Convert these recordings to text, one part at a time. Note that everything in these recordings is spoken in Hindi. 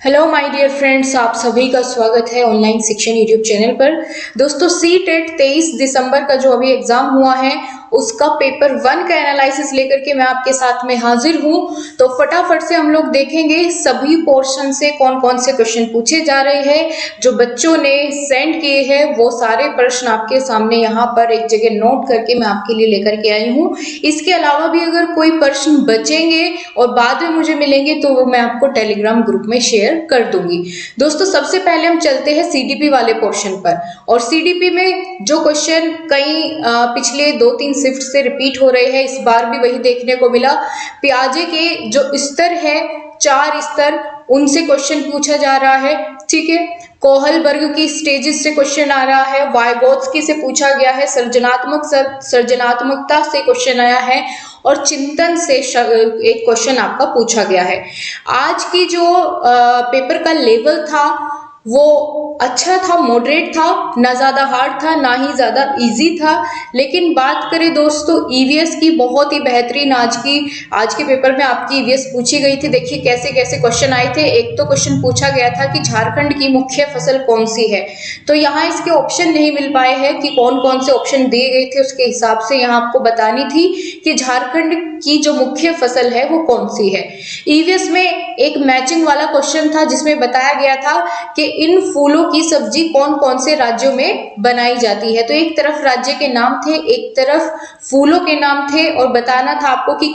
हेलो माय डियर फ्रेंड्स, आप सभी का स्वागत है ऑनलाइन शिक्षण यूट्यूब चैनल पर। दोस्तों, सी टेट 23 दिसंबर का जो अभी एग्जाम हुआ है उसका पेपर 1 का एनालिसिस लेकर के मैं आपके साथ में हाजिर हूं। तो फटाफट से हम लोग देखेंगे सभी पोर्शन से कौन कौन से क्वेश्चन पूछे जा रहे हैं। जो बच्चों ने सेंड किए हैं वो सारे प्रश्न आपके सामने यहाँ पर एक जगह नोट करके मैं आपके लिए लेकर के आई हूँ। इसके अलावा भी अगर कोई प्रश्न बचेंगे और बाद में मुझे मिलेंगे तो वो मैं आपको टेलीग्राम ग्रुप में शेयर कर दूंगी। दोस्तों, सबसे पहले हम चलते हैं सीडीपी वाले पोर्शन पर। और सीडीपी में जो क्वेश्चन कई पिछले 2-3 शिफ्ट से रिपीट हो रहे हैं, इस बार भी वही देखने को मिला। पियाजे के जो स्तर है 4 स्तर, उनसे क्वेश्चन पूछा जा रहा है। ठीक है, कोहलबर्ग की स्टेजेस से क्वेश्चन आ रहा है, वाइगोत्स्की से पूछा गया है, सृजनात्मकता से क्वेश्चन आया है और चिंतन से एक क्वेश्चन आपका पूछा गया है। आज की जो पेपर का लेवल था वो अच्छा था, मॉडरेट था, ना ज्यादा हार्ड था ना ही ज्यादा इजी था। लेकिन बात करें दोस्तों ईवीएस की, बहुत ही बेहतरीन आज के पेपर में आपकी ईवीएस पूछी गई थी। देखिए कैसे कैसे क्वेश्चन आए थे। एक तो क्वेश्चन पूछा गया था कि झारखंड की मुख्य फसल कौन सी है, तो यहाँ इसके ऑप्शन नहीं मिल पाए हैं कि कौन कौन से ऑप्शन दिए गए थे, उसके हिसाब से यहाँ आपको बतानी थी कि झारखंड की जो मुख्य फसल है वो कौन सी है। ईवीएस में एक मैचिंग वाला क्वेश्चन था जिसमें बताया गया था कि इन फूलों की सब्जी कौन कौन से राज्यों में बनाई जाती है। तो एक तरफ राज्य के नाम थे, एक तरफ फूलों के नाम थे और बताना था आपको कि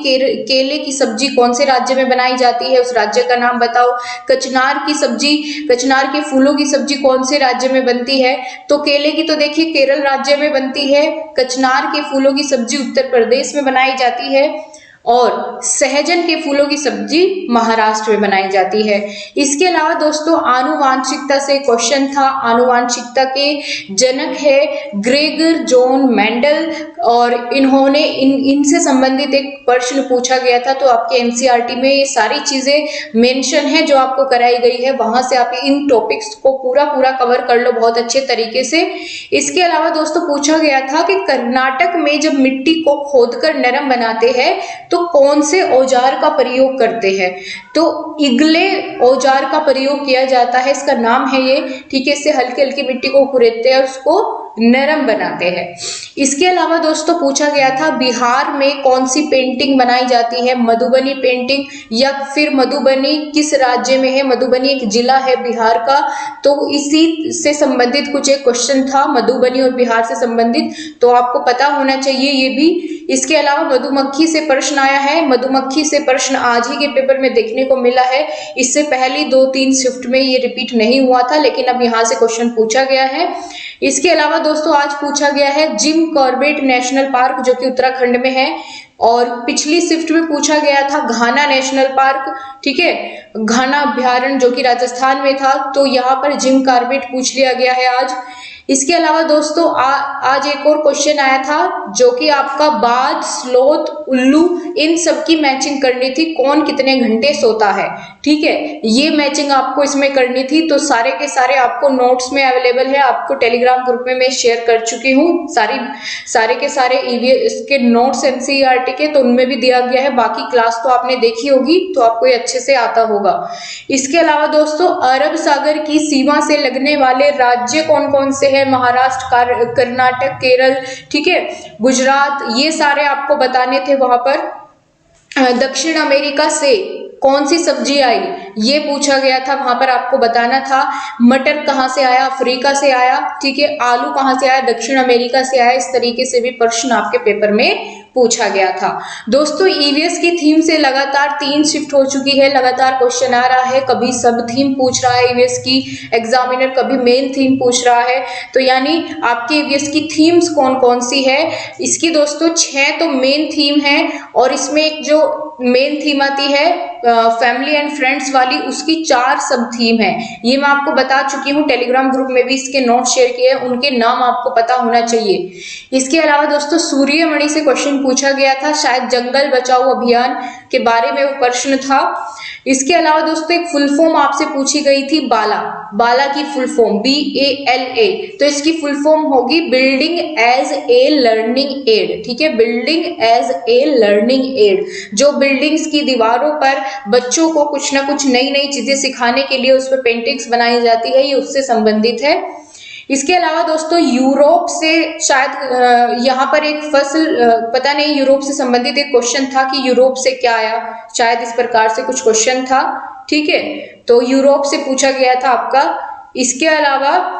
केले की सब्जी कौन से राज्य में बनाई जाती है, उस राज्य का नाम बताओ। कचनार की सब्जी, कचनार के फूलों की सब्जी कौन से राज्य में बनती है, तो केले की तो देखिए केरल राज्य में बनती है, कचनार के फूलों की सब्जी उत्तर प्रदेश में बनाई जाती है और सहजन के फूलों की सब्जी महाराष्ट्र में बनाई जाती है। इसके अलावा दोस्तों आनुवांशिकता से क्वेश्चन था। आनुवांशिकता के जनक है ग्रेगर जॉन मेंडल और इन्होंने इनसे संबंधित एक प्रश्न पूछा गया था। तो आपके एनसीईआरटी में ये सारी चीजें मेंशन है जो आपको कराई गई है, वहां से आप इन टॉपिक्स को पूरा कवर कर लो बहुत अच्छे तरीके से। इसके अलावा दोस्तों पूछा गया था कि कर्नाटक में जब मिट्टी को खोदकर नरम बनाते हैं तो कौन से औजार का प्रयोग करते हैं, तो इगले औजार का प्रयोग किया जाता है, इसका नाम है ये। ठीक है, इससे हल्की हल्की मिट्टी को कुरेदते हैं और उसको नरम बनाते हैं। इसके अलावा दोस्तों पूछा गया था बिहार में कौन सी पेंटिंग बनाई जाती है, मधुबनी पेंटिंग, या फिर मधुबनी किस राज्य में है, मधुबनी एक जिला है बिहार का। तो इसी से संबंधित कुछ एक क्वेश्चन था, मधुबनी और बिहार से संबंधित, तो आपको पता होना चाहिए ये भी। इसके अलावा मधुमक्खी से प्रश्न आया है, मधुमक्खी से प्रश्न आज ही के पेपर में देखने को मिला है, इससे पहले 2-3 शिफ्ट में ये रिपीट नहीं हुआ था, लेकिन अब यहाँ से क्वेश्चन पूछा गया है। इसके अलावा दोस्तों आज पूछा गया है जिम कॉर्बेट नेशनल पार्क जो कि उत्तराखंड में है, और पिछली शिफ्ट में पूछा गया था घाना नेशनल पार्क। ठीक है, घाना अभ्यारण्य जो कि राजस्थान में था, तो यहाँ पर जिम कॉर्बेट पूछ लिया गया है आज। इसके अलावा दोस्तों आज एक और क्वेश्चन आया था जो कि आपका बाज, स्लोथ, उल्लू, इन सब की मैचिंग करनी थी, कौन कितने घंटे सोता है। ठीक है, ये मैचिंग आपको इसमें करनी थी। तो सारे के सारे आपको नोट्स में अवेलेबल है, आपको टेलीग्राम ग्रुप में मैं शेयर कर चुकी हूँ सारे के सारे ईवीएस के नोट्स एनसीईआरटी के, तो उनमें भी दिया गया है। बाकी क्लास तो आपने देखी होगी तो आपको ये अच्छे से आता होगा। इसके अलावा दोस्तों अरब सागर की सीमा से लगने वाले राज्य कौन कौन से है, महाराष्ट्र, कर्नाटक, केरल, ठीक है, गुजरात, ये सारे आपको बताने थे। वहां पर दक्षिण अमेरिका से कौन सी सब्जी आई ये पूछा गया था, वहां पर आपको बताना था। मटर कहां से आया, अफ्रीका से आया। ठीक है, आलू कहां से आया, दक्षिण अमेरिका से आया। इस तरीके से भी प्रश्न आपके पेपर में पूछा गया था। दोस्तों ईवीएस की थीम से लगातार 3 शिफ्ट हो चुकी है, लगातार क्वेश्चन आ रहा है, कभी सब थीम पूछ रहा है ईवीएस की एग्जामिनर, कभी मेन थीम पूछ रहा है। तो यानी आपके ईवीएस की थीम्स कौन कौन सी है, इसकी दोस्तों 6 तो मेन थीम है, और इसमें एक जो मेन थीम आती है फैमिली एंड फ्रेंड्स वाली, उसकी 4 सब थीम है। ये मैं आपको बता चुकी हूँ, टेलीग्राम ग्रुप में भी इसके नोट शेयर किए हैं, उनके नाम आपको पता होना चाहिए। इसके अलावा दोस्तों सूर्यमणि से क्वेश्चन पूछा गया था, शायद जंगल बचाओ अभियान के बारे में वो प्रश्न था। इसके अलावा दोस्तों एक फुल फॉर्म आपसे पूछी गई थी, बाला की फुल फॉर्म BALA, तो इसकी फुल फॉर्म होगी building as a learning aid. ठीक है, building as a learning aid, जो बिल्डिंग्स की दीवारों पर बच्चों को कुछ ना कुछ नई नई चीजें सिखाने के लिए उस पर पेंटिंग्स बनाई जाती है, ये उससे संबंधित है। इसके अलावा दोस्तों यूरोप से शायद यहाँ पर एक पता नहीं, यूरोप से संबंधित एक क्वेश्चन था कि यूरोप से क्या आया, शायद इस प्रकार से कुछ क्वेश्चन था। ठीक है, तो यूरोप से पूछा गया था आपका। इसके अलावा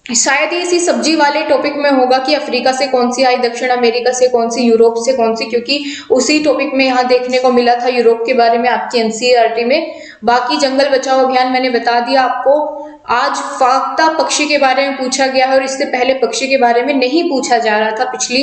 शायद ये इसी सब्जी वाले टॉपिक में होगा कि अफ्रीका से कौन सी आई, दक्षिण अमेरिका से कौन सी, यूरोप से कौन सी, क्योंकि उसी टॉपिक में यहाँ देखने को मिला था यूरोप के बारे में आपकी एनसीईआरटी में। बाकी जंगल बचाओ अभियान मैंने बता दिया आपको। आज फाख्ता पक्षी के बारे में पूछा गया है और इससे पहले पक्षी के बारे में नहीं पूछा जा रहा था पिछली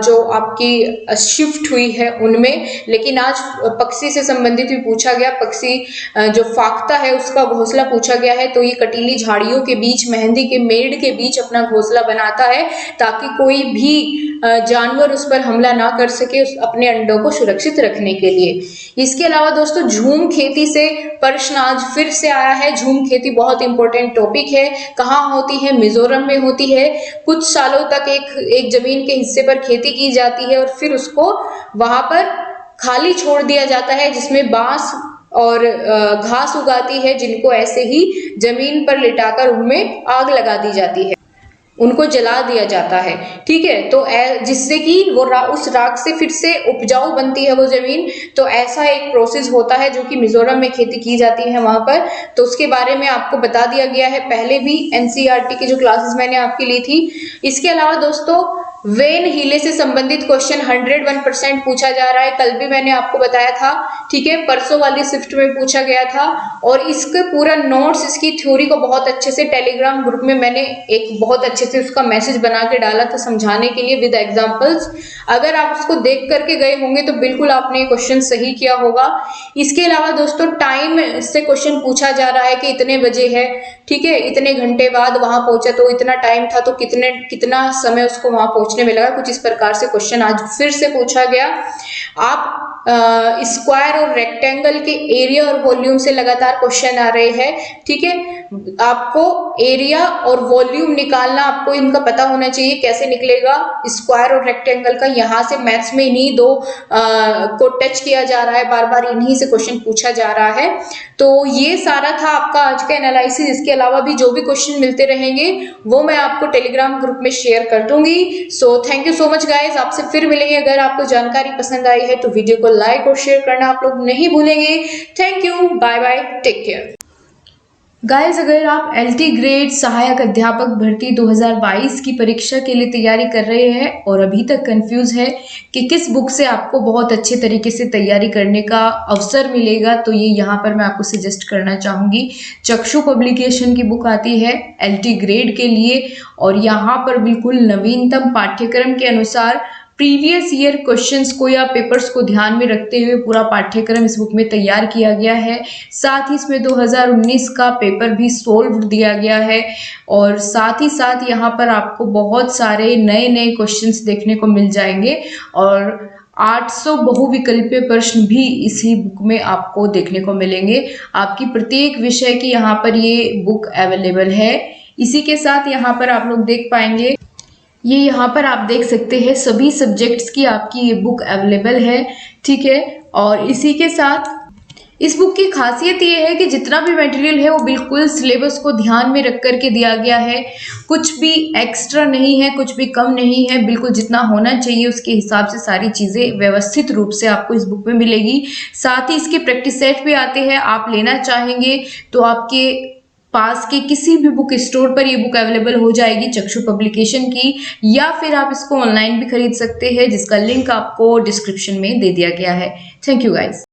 जो आपकी शिफ्ट हुई है उनमें, लेकिन आज पक्षी से संबंधित भी पूछा गया। पक्षी जो फाख्ता है उसका घोंसला पूछा गया है। तो ये कटीली झाड़ियों के बीच, मेहंदी के मेड़ के बीच अपना घोंसला बनाता है ताकि कोई भी जानवर उस पर हमला ना कर सके, अपने अंडों को सुरक्षित रखने के लिए। इसके अलावा दोस्तों झूम खेती से प्रश्न आज फिर से आया है। झूम खेती बहुत इंपॉर्टेंट टॉपिक है। कहाँ होती है? मिजोरम में होती है। कुछ सालों तक एक जमीन के हिस्से पर खेती की जाती है और फिर उसको वहां पर खाली छोड़ दिया जाता है, जिसमें बांस और घास उगाती है, जिनको ऐसे ही जमीन पर लिटाकर उनमें आग लगा दी जाती है, उनको जला दिया जाता है। ठीक है, तो जिससे कि वो उस राख से फिर से उपजाऊ बनती है वो जमीन। तो ऐसा एक प्रोसेस होता है जो कि मिजोरम में खेती की जाती है वहां पर। तो उसके बारे में आपको बता दिया गया है पहले भी एनसीईआरटी की जो क्लासेस मैंने आपकी ली थी। इसके अलावा दोस्तों वेन हीले से संबंधित क्वेश्चन 101% पूछा जा रहा है। कल भी मैंने आपको बताया था, ठीक है, परसों वाली शिफ्ट में पूछा गया था। और इसके पूरा नोट्स, इसकी थ्योरी को बहुत अच्छे से टेलीग्राम ग्रुप में मैंने एक बहुत अच्छे से उसका मैसेज बना के डाला था समझाने के लिए विद एग्जांपल्स। अगर आप उसको देख करके गए होंगे तो बिल्कुल आपने ये क्वेश्चन सही किया होगा। इसके अलावा दोस्तों टाइम से क्वेश्चन पूछा जा रहा है कि इतने बजे है, ठीक है, इतने घंटे बाद वहां पहुंचा तो इतना टाइम था, तो कितना समय उसको वहां पहुंचने में लगा। कुछ इस प्रकार से क्वेश्चन आज फिर से पूछा गया। आप स्क्वायर और रेक्टेंगल के एरिया और वॉल्यूम से लगातार क्वेश्चन आ रहे हैं। ठीक है, आपको एरिया और वॉल्यूम निकालना, आपको इनका पता होना चाहिए कैसे निकलेगा स्क्वायर और रेक्टेंगल का। यहाँ से मैथ्स में इन्हीं दो को टच किया जा रहा है, बार बार इन्हीं से क्वेश्चन पूछा जा रहा है। तो ये सारा था आपका आज का एनालिसिस। इसके अलावा भी जो भी क्वेश्चन मिलते रहेंगे वो मैं आपको टेलीग्राम ग्रुप में शेयर कर दूंगी। So thank you so much guys, आपसे फिर मिलेंगे। अगर आपको जानकारी पसंद आई है तो वीडियो को लाइक और शेयर करना आप लोग नहीं भूलेंगे। Thank you, bye bye, take care. Guys, अगर आप एलटी ग्रेड सहायक अध्यापक भर्ती 2022 की परीक्षा के लिए तैयारी कर रहे हैं और अभी तक कंफ्यूज है कि किस बुक से आपको बहुत अच्छे तरीके से तैयारी करने का अवसर मिलेगा, तो ये यहाँ पर मैं आपको सजेस्ट करना चाहूँगी। चक्षु पब्लिकेशन की बुक आती है एलटी ग्रेड के लिए और यहाँ पर बिल्कुल नवीनतम पाठ्यक्रम के अनुसार प्रीवियस ईयर क्वेश्चंस को या पेपर्स को ध्यान में रखते हुए पूरा पाठ्यक्रम इस बुक में तैयार किया गया है। साथ ही इसमें 2019 का पेपर भी सोल्व दिया गया है और साथ ही साथ यहाँ पर आपको बहुत सारे नए नए क्वेश्चंस देखने को मिल जाएंगे और 800 बहुविकल्पीय प्रश्न भी इसी बुक में आपको देखने को मिलेंगे। आपकी प्रत्येक विषय की यहाँ पर ये बुक अवेलेबल है। इसी के साथ यहाँ पर आप लोग देख पाएंगे, ये यहाँ पर आप देख सकते हैं सभी सब्जेक्ट्स की आपकी ये बुक अवेलेबल है। ठीक है, और इसी के साथ इस बुक की खासियत ये है कि जितना भी मटेरियल है वो बिल्कुल सिलेबस को ध्यान में रख करके दिया गया है। कुछ भी एक्स्ट्रा नहीं है, कुछ भी कम नहीं है, बिल्कुल जितना होना चाहिए उसके हिसाब से सारी चीज़ें व्यवस्थित रूप से आपको इस बुक में मिलेगी। साथ ही इसके प्रैक्टिस सेट भी आते हैं। आप लेना चाहेंगे तो आपके पास के किसी भी बुक स्टोर पर ये बुक अवेलेबल हो जाएगी चक्षु पब्लिकेशन की, या फिर आप इसको ऑनलाइन भी खरीद सकते हैं जिसका लिंक आपको डिस्क्रिप्शन में दे दिया गया है। Thank you guys.